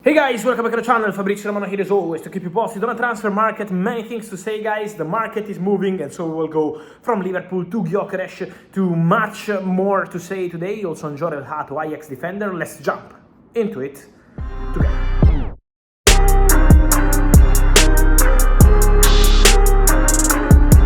Hey guys, welcome back to the channel. Fabrizio Romano here as always to keep you posted on the transfer market. Many things to say, guys. The market is moving, and so we will go from Liverpool to Gyokeres to much more to say today. Also on Hato, Ajax defender. Let's jump into it together.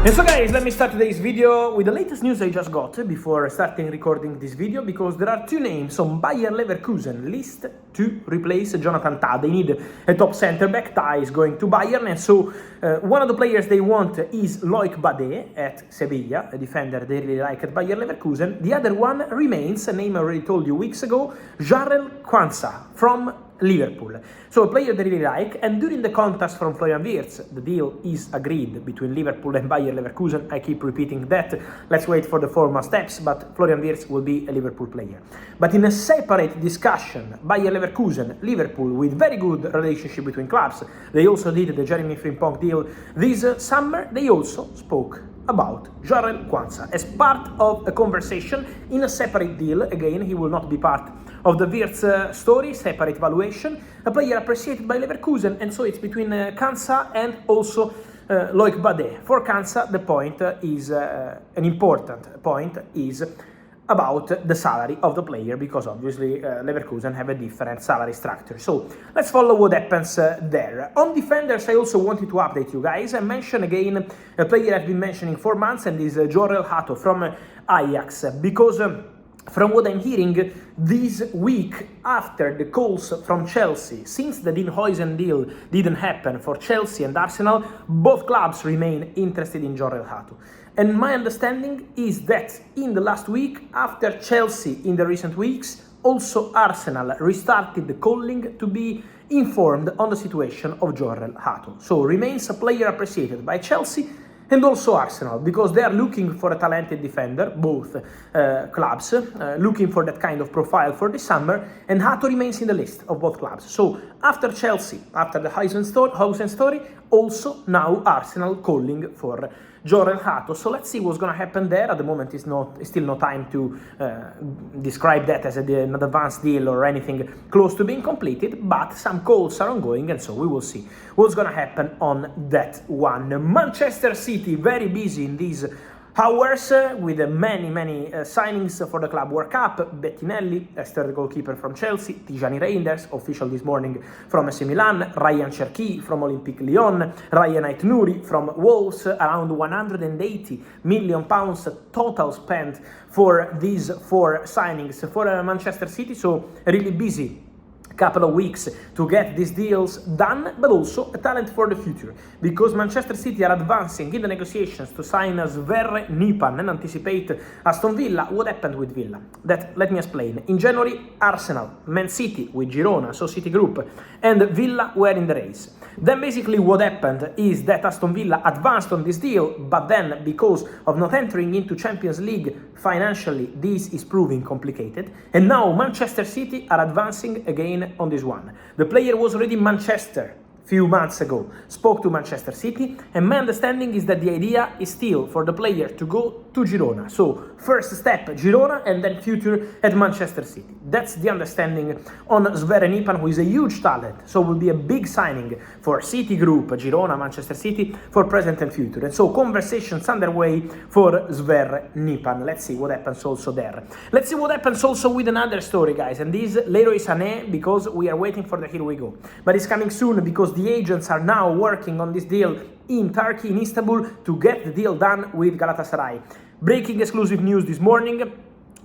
And so guys, let me start today's video with the latest news I just got before starting recording this video, because there are two names on Bayer Leverkusen list to replace Jonathan Tah. They need a top center back. Tah is going to Bayern, and so one of the players they want is Loic Bade at Sevilla, a defender they really like at Bayer Leverkusen. The other one remains, a name I already told you weeks ago, Quansah from Liverpool. So a player they really like, and during the contacts from Florian Wirtz, the deal is agreed between Liverpool and Bayer Leverkusen. I keep repeating that. Let's wait for the formal steps, but Florian Wirtz will be a Liverpool player. But in a separate discussion, Bayer Leverkusen, Liverpool, with very good relationship between clubs, they also did the Jeremy Frimpong deal this summer. They also spoke about Quansah as part of a conversation in a separate deal. Again, he will not be part of the Wirtz story, separate valuation, a player appreciated by Leverkusen, and so it's between Quansah and also Loic Bade. For Quansah, the point is, an important point is about the salary of the player, because obviously Leverkusen have a different salary structure. So let's follow what happens there. On defenders, I also wanted to update you guys. I mentioned again a player I've been mentioning for months, and is Hato from Ajax, because from what I'm hearing this week, after the calls from Chelsea, since the Dean Huijsen deal didn't happen for Chelsea and Arsenal, both clubs remain interested in Hato. And my understanding is that in the last week, after Chelsea in the recent weeks, also Arsenal restarted the calling to be informed on the situation of Hato. So remains a player appreciated by Chelsea and also Arsenal, because they are looking for a talented defender, both clubs, looking for that kind of profile for the summer, and Hato remains in the list of both clubs. So after Chelsea, after the Huijsen story, also now Arsenal calling for Hato. So let's see what's going to happen there. At the moment, it's still no time to describe that as an advanced deal or anything close to being completed, but some calls are ongoing, and so we will see what's going to happen on that one. Manchester City, very busy in these hours with many signings for the Club World Cup. Bettinelli, the goalkeeper from Chelsea, Tijani Reinders, official this morning from AC Milan, Ryan Cherki from Olympique Lyon, Ryan Aït-Nouri from Wolves. Around £180 million total spent for these four signings for Manchester City, so really busy couple of weeks to get these deals done, but also a talent for the future, because Manchester City are advancing in the negotiations to sign Sverre Nypan and anticipate Aston Villa. What happened with Villa? That, let me explain. In January, Arsenal, Man City with Girona, so City Group, and Villa were in the race. Then basically what happened is that Aston Villa advanced on this deal, but then because of not entering into Champions League financially, this is proving complicated, and now Manchester City are advancing again on this one. The player was already in Manchester few months ago, spoke to Manchester City, and my understanding is that the idea is still for the player to go to Girona. So first step Girona, and then future at Manchester City. That's the understanding on Sverre Nypan, who is a huge talent, so will be a big signing for City Group, Girona, Manchester City, for present and future. And so conversations underway for Sverre Nypan. Let's see what happens also there. Let's see what happens also with another story, guys, and this Leroy Sané, because we are waiting for the here we go. But it's coming soon, because the agents are now working on this deal in Turkey, in Istanbul, to get the deal done with Galatasaray. Breaking exclusive news this morning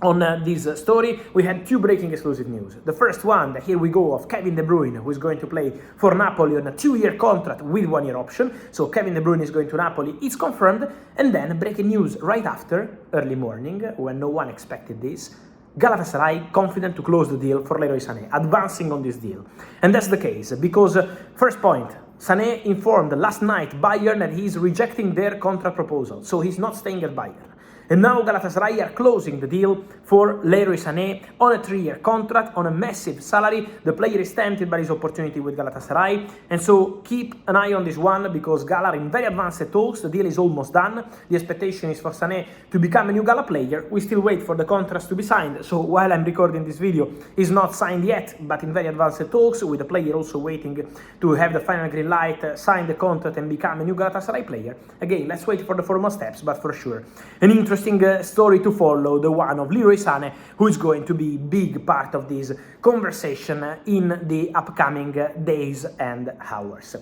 on this story. We had two breaking exclusive news. The first one, the here we go, of Kevin De Bruyne, who is going to play for Napoli on a 2-year contract with 1-year option. So Kevin De Bruyne is going to Napoli, it's confirmed. And then breaking news right after, early morning, when no one expected this, Galatasaray confident to close the deal for Leroy Sané, advancing on this deal. And that's the case, because first point, Sané informed last night Bayern that he's rejecting their contract proposal, so he's not staying at Bayern. And now Galatasaray are closing the deal for Leroy Sané on a 3-year contract, on a massive salary. The player is tempted by his opportunity with Galatasaray, and so keep an eye on this one, because Gala are in very advanced talks. The deal is almost done. The expectation is for Sané to become a new Gala player. We still wait for the contracts to be signed, so while I'm recording this video, it's not signed yet, but in very advanced talks, with the player also waiting to have the final green light, sign the contract and become a new Galatasaray player. Again, let's wait for the formal steps, but for sure an interesting story to follow, the one of Leroy Sane, who is going to be a big part of this conversation in the upcoming days and hours.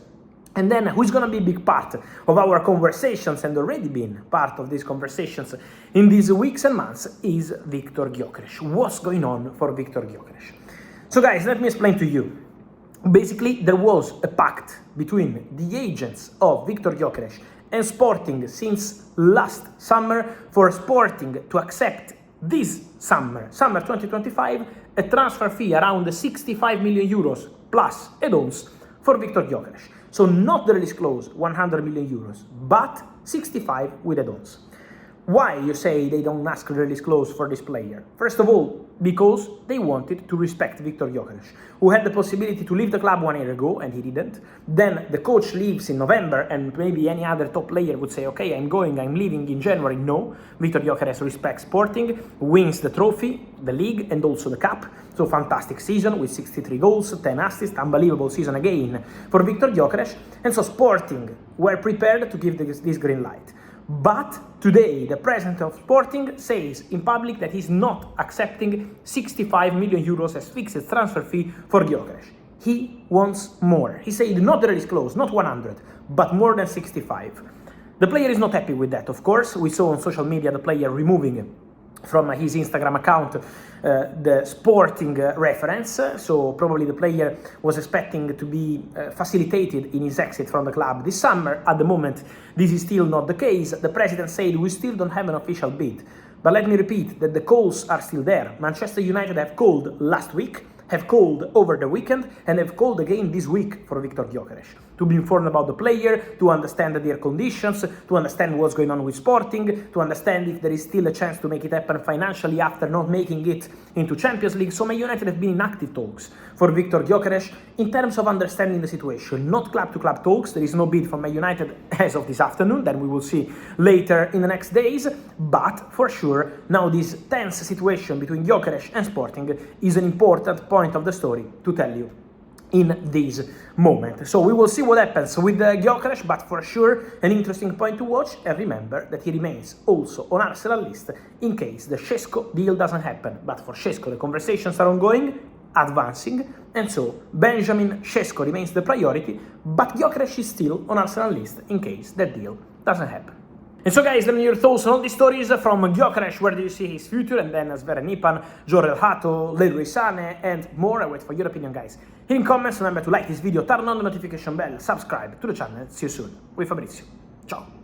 And then who's going to be a big part of our conversations, and already been part of these conversations in these weeks and months, is Victor Gyokeres. What's going on for Victor Gyokeres? So guys, let me explain to you. Basically, there was a pact between the agents of Victor Gyokeres and Sporting since last summer for Sporting to accept this summer 2025, a transfer fee around 65 million euros plus add-ons for Victor Gyokeres. So not the release clause, 100 million euros, but 65 with add-ons. Why, you say, they don't ask the release clause for this player? First of all, because they wanted to respect Victor Gyokeres, who had the possibility to leave the club 1 year ago, and he didn't. Then the coach leaves in November, and maybe any other top player would say, okay, I'm leaving in January. No, Victor Gyokeres respects Sporting, wins the trophy, the league, and also the cup. So fantastic season with 63 goals, 10 assists, unbelievable season again for Victor Gyokeres. And so Sporting were prepared to give this green light. But today, the president of Sporting says in public that he's not accepting 65 million euros as fixed transfer fee for Gyokeres. He wants more. He said not the release clause, not 100, but more than 65. The player is not happy with that, of course. We saw on social media the player removing from his Instagram account the Sporting reference, so probably the player was expecting to be facilitated in his exit from the club this summer. At the moment, this is still not the case. The president said we still don't have an official bid, but let me repeat that the calls are still there. Manchester United have called last week, have called over the weekend, and have called again this week for Victor Gyokeres to be informed about the player, to understand their conditions, to understand what's going on with Sporting, to understand if there is still a chance to make it happen financially after not making it into Champions League. So Man United have been in active talks for Victor Gyokeres in terms of understanding the situation, not club-to-club talks. There is no bid from Man United as of this afternoon, then we will see later in the next days, but for sure now this tense situation between Gyokeres and Sporting is an important point of the story to tell you in this moment. So we will see what happens with Gyokeres, but for sure an interesting point to watch. And remember that he remains also on Arsenal list in case the Šeško deal doesn't happen. But for Šeško the conversations are ongoing, advancing, and so Benjamin Šeško remains the priority, but Gyokeres is still on Arsenal list in case that deal doesn't happen. And so guys, let me know your thoughts on all these stories from Gyokeres. Where do you see his future? And then as Nypan, Hato, Leroy Sane, and more. I wait for your opinion, guys. In comments, remember to like this video, turn on the notification bell, subscribe to the channel. See you soon with Fabrizio. Ciao.